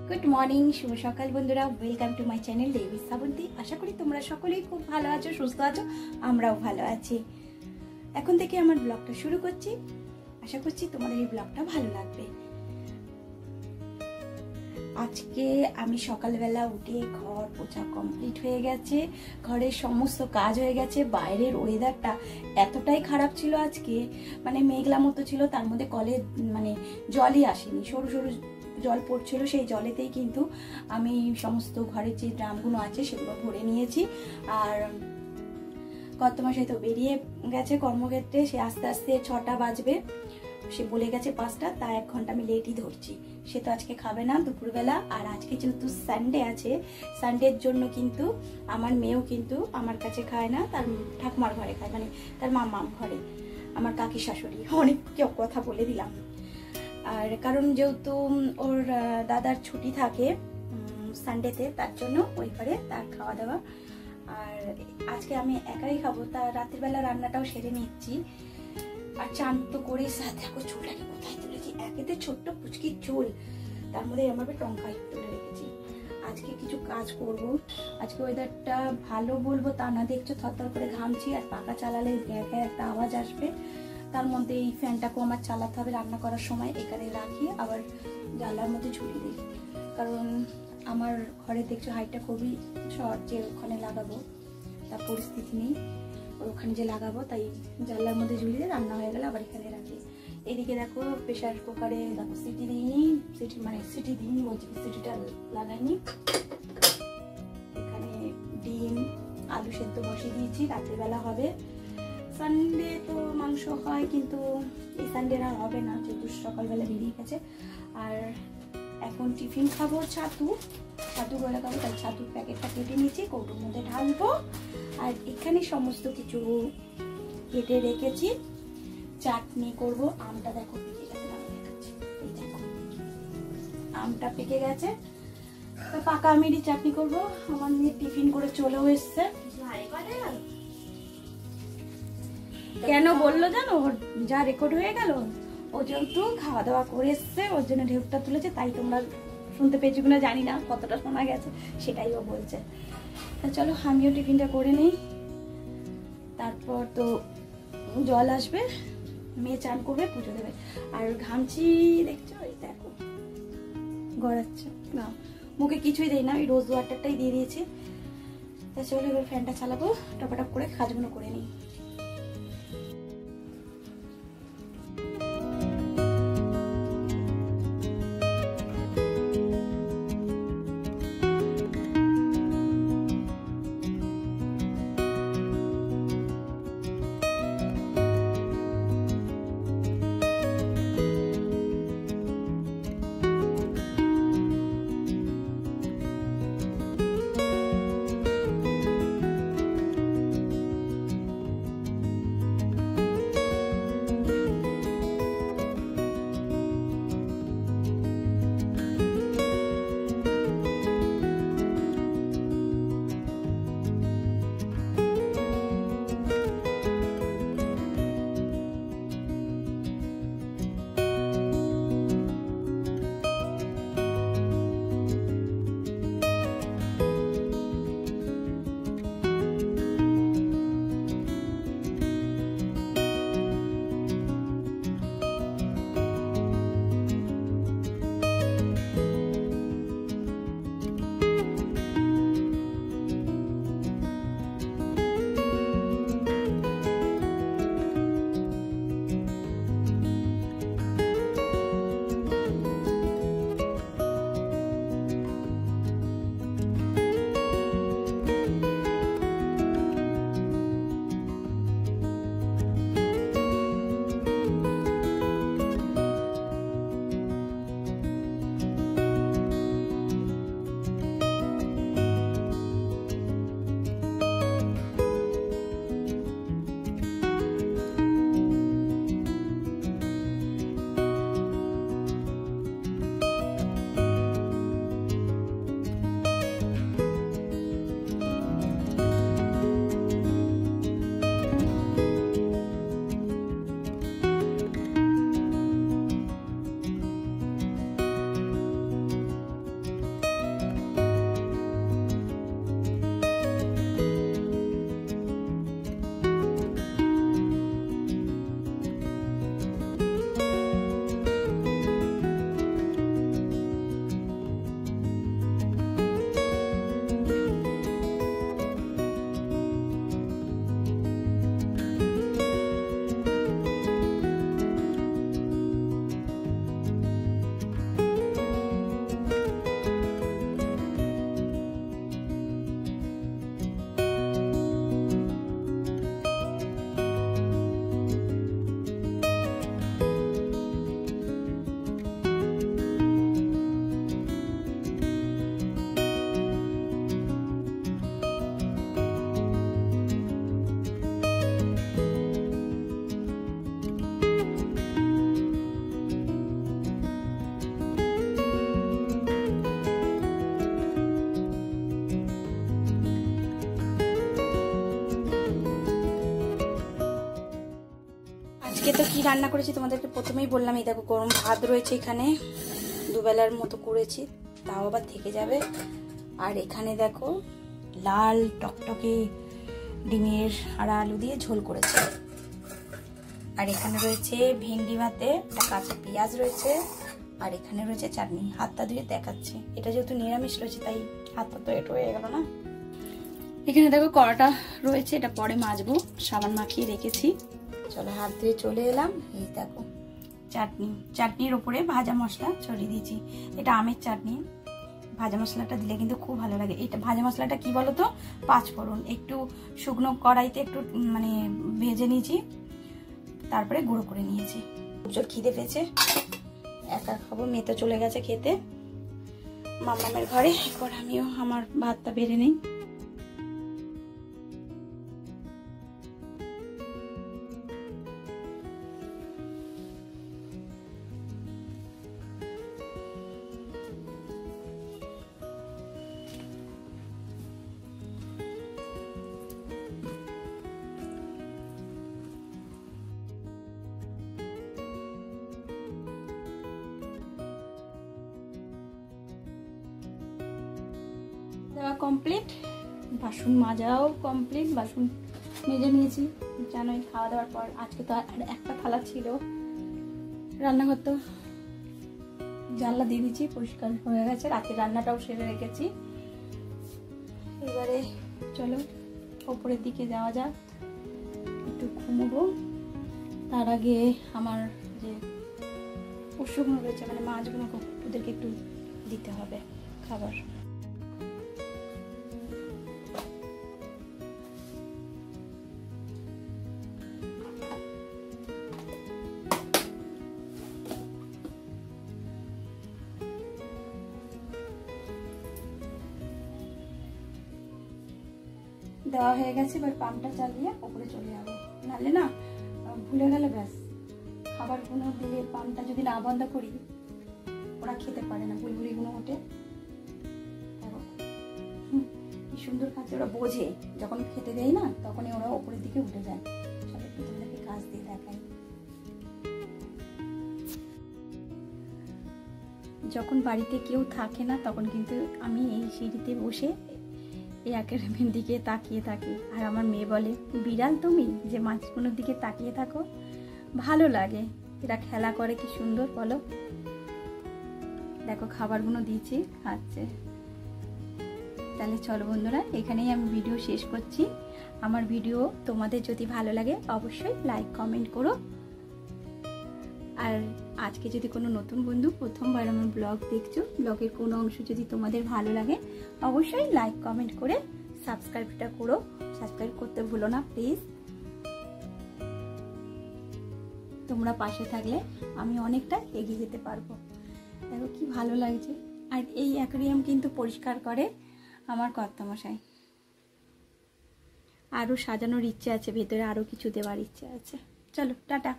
Good morning, শুভ সকাল বন্ধুরা। Welcome to my channel দেবী শ্রাবন্তী। আশা করি তোমরা সকলেই খুব ভালো আছো, সুস্থ আছো, আমরাও ভালো আছি। এখন থেকে আমার ব্লগটা শুরু করছি। আশা করছি তোমাদের এই ব্লগটা ভালো লাগবে। আজকে আমি সকালবেলা উঠে ঘর পোছা কমপ্লিট হয়ে গেছে, ঘরের সমস্ত কাজ হয়ে গেছে। বাইরের ওয়েদারটা এতটাই খারাপ ছিল আজকে, মানে মেঘলা মতো ছিল, তার মধ্যে কলে মানে জলই আসেনি, সরু সরু জল পড়ছিল। সেই জলেতেই কিন্তু আমি সমস্ত ঘরের যে ড্রামগুলো আছে সেগুলো ভরে নিয়েছি। আর কর্তমশাই তো বেরিয়ে গেছে কর্মক্ষেত্রে, সে আস্তে আস্তে 6টা বাজবে, সে বলে গেছে 5টা, তা 1 ঘন্টা আমি লেটই ধরছি। সে তো আজকে খাবে না দুপুরবেলা। আর আজকে যেহেতু সানডে আছে, সানডের জন্য কিন্তু আমার মেয়েও কিন্তু আমার কাছে খায় না, তার ঠাকুমার ঘরে খায়, মানে তার মামার ঘরে, আমার কাকি শাশুড়ি। অনেক কথা বলে দিলাম। আর কারণ যেহেতু ওর দাদার ছুটি থাকে সানডেতে, তার জন্য ওই ঘরে তার খাওয়া দাওয়া। আর আজকে আমি একাই খাবো, তার রাত্রিবেলা রান্নাটাও সেরে নিচ্ছি। আর চান তো করে দেখো চুলটাকে কোথায় তুলেছি, একেতে ছোট্ট পুচকির চুল, তার মধ্যে আমার টঙ্কাই তুলে রেখেছি। আজকে কিছু কাজ করব। আজকে ওয়েদারটা ভালো বলবো তা না, দেখছো থরথর করে ঘামছি, আর পাখা চালালে গ্যাঁ একটা আওয়াজ আসবে। তার মধ্যে এই ফ্যানটাকেও আমার চালাতে হবে রান্না করার সময়, এখানে রাখি আবার জানলার মধ্যে ঝুলিয়ে দিই। কারণ আমার ঘরে দেখছো হাইটটা খুবই শর্ট, যে ওখানে লাগাবো তার পরিস্থিতি নেই, ওখানে যে লাগাবো, তাই জানলার মধ্যে ঝুলিয়ে রান্না হয়ে গেলে আবার এখানে রাখি। এদিকে দেখো প্রেশার কুকারে দেখো সিটি দিইনি, সিটি দিইনি বলছি, সিটিটা লাগাইনি। এখানে ডিম আলু সেদ্ধ বসিয়ে দিয়েছি, রাত্রিবেলা হবে। সানডে তো মাংস হয়, কিন্তু এই সানডে আর হবে না, যেহেতু সকালবেলা বেরিয়ে গেছে। আর এখন টিফিন খাবো ছাতু করে খাবো, তাই ছাতুর প্যাকেটটা কেটে নিয়েছি, কৌটোর মধ্যে ঢালবো। আর এখানে সমস্ত কিছু কেটে রেখেছি, চাটনি করব। আমটা দেখো পেকে গেছে, এই দেখো আমটা পেকে গেছে, পাকা আমেরই চাটনি করব। আমার মেয়ে টিফিন করে চলেও এসছে। কেন বললো জানো, ওর যা রেকর্ড হয়ে গেল, ও যেহেতু খাওয়া দাওয়া করে এসছে, ওর জন্য ঢেউটা তুলেছে, তাই তোমরা শুনতে পেয়েছি কিনা জানি না, কতটা শোনা গেছে সেটাই ও বলছে। তা চলো আমিও টিফিনটা করে নিই, তারপর তো জল আসবে, মেয়ে চান করবে, পুজো দেবে। আর ঘামছি দেখছো, এই দেখো গড়াচ্ছে না, মুখে কিছুই দেই না, ওই রোজ ওয়াটারটাই দিয়ে দিয়েছি। তা চলো এবার ফ্যানটা চালাবো, টপাটপ করে কাজগুলো করে নিই। আজকে তো কি রান্না করেছি তোমাদেরকে প্রথমেই বললাম। এই দেখো গরম ভাত রয়েছে এখানে, দুবেলার মতো করেছি, তাও আবার থেকে যাবে। আর এখানে দেখো লাল টকটকে ডিমের আর আলু দিয়ে ঝোল করেছে। আর এখানে রয়েছে ভেন্ডি ভাতে, কাঁচা পেঁয়াজ রয়েছে, আর এখানে রয়েছে চাটনি। হাতটা ধুয়ে দেখাচ্ছে, এটা যেহেতু নিরামিষ রয়েছে তাই হাতটা তো এটো হয়ে গেল না। এখানে দেখো কড়াটা রয়েছে, এটা পরে মাজবো, সাবান মাখিয়ে রেখেছি। চলো হাত ধুয়ে চলে এলাম। এই দেখো চাটনি, চাটনির ওপরে ভাজা মশলা ছড়িয়ে দিয়েছি। এটা আমের চাটনি, ভাজা মশলাটা দিলে কিন্তু খুব ভালো লাগে। এটা ভাজা মশলাটা কি বলতো, 5 ফোড়ন একটু শুকনো কড়াইতে একটু মানে ভেজে নিয়েছি, তারপরে গুঁড়ো করে নিয়েছি। প্রচুর খিদে পেয়েছে, একা খাবো, মেয়ে তো চলে গেছে খেতে মামামের ঘরে। এরপর আমিও আমার ভাতটা বেড়ে নেই। দেওয়া কমপ্লিট, বাসন মাজাও কমপ্লিট, বাসন মেজে নিয়েছি। জানোই খাওয়া দাওয়ার পর আজকে তো আর একটা থালা ছিল। রান্নাঘর তো জানলা দিয়ে দিচ্ছি, পরিষ্কার হয়ে গেছে। রাতে রান্নাটাও সেরে রেখেছি। এবারে চলো ওপরের দিকে যাওয়া যাক, একটু ঘুমবো। তার আগে আমার যে পশুগুলো রয়েছে মানে মাছগুলো, ওদেরকে একটু দিতে হবে খাবার। দেওয়া হয়ে গেছে, এবার পাম্পটা চালিয়ে ওপরে চলে যাবো। নাহলে না ভুলে গেলে ব্যাস, খাবারগুলো দিয়ে পাম্পটা যদি না বন্ধ করি ওরা খেতে পারে না, বুলবুলিগুলো ওঠে। কি সুন্দর খাচ্ছে, ওরা বোঝে যখন খেতে দেয় না তখনই ওরা ওপরের দিকে উঠে যায়। চলো একটু তোমাদেরকে কাজ দিয়ে দেখাই। যখন বাড়িতে কেউ থাকে না তখন কিন্তু আমি এই সিঁড়িতে বসে এই অ্যাকুয়ারিয়ামের দিকে তাকিয়ে থাকি। আর আমার মেয়ে বলে, বিড়াল তুমি যে মাছগুলোর দিকে তাকিয়ে থাকো? ভালো লাগে, এরা খেলা করে কি সুন্দর বলো। দেখো খাবারগুলো দিয়েছি, খাচ্ছে। তাহলে চলো বন্ধুরা, এখানেই আমি ভিডিও শেষ করছি। আমার ভিডিও তোমাদের যদি ভালো লাগে অবশ্যই লাইক কমেন্ট করো। আর আজকে যদি কোনো নতুন বন্ধু প্রথমবার আমার ব্লগ দেখছো, ব্লগের কোনো অংশ যদি তোমাদের ভালো লাগে অবশ্যই লাইক কমেন্ট করে সাবস্ক্রাইবটা করো। সাবস্ক্রাইব করতে ভুলো না প্লিজ। তোমরা পাশে থাকলে আমি অনেকটা এগিয়ে যেতে পারবো। দেখো কি ভালো লাগছে। আর এই অ্যাকুয়ারিয়াম কিন্তু পরিষ্কার করে আমার কর্তামশাই। আরও সাজানোর ইচ্ছে আছে, ভেতরে আরও কিছু দেওয়ার ইচ্ছে আছে। চলো টাটা।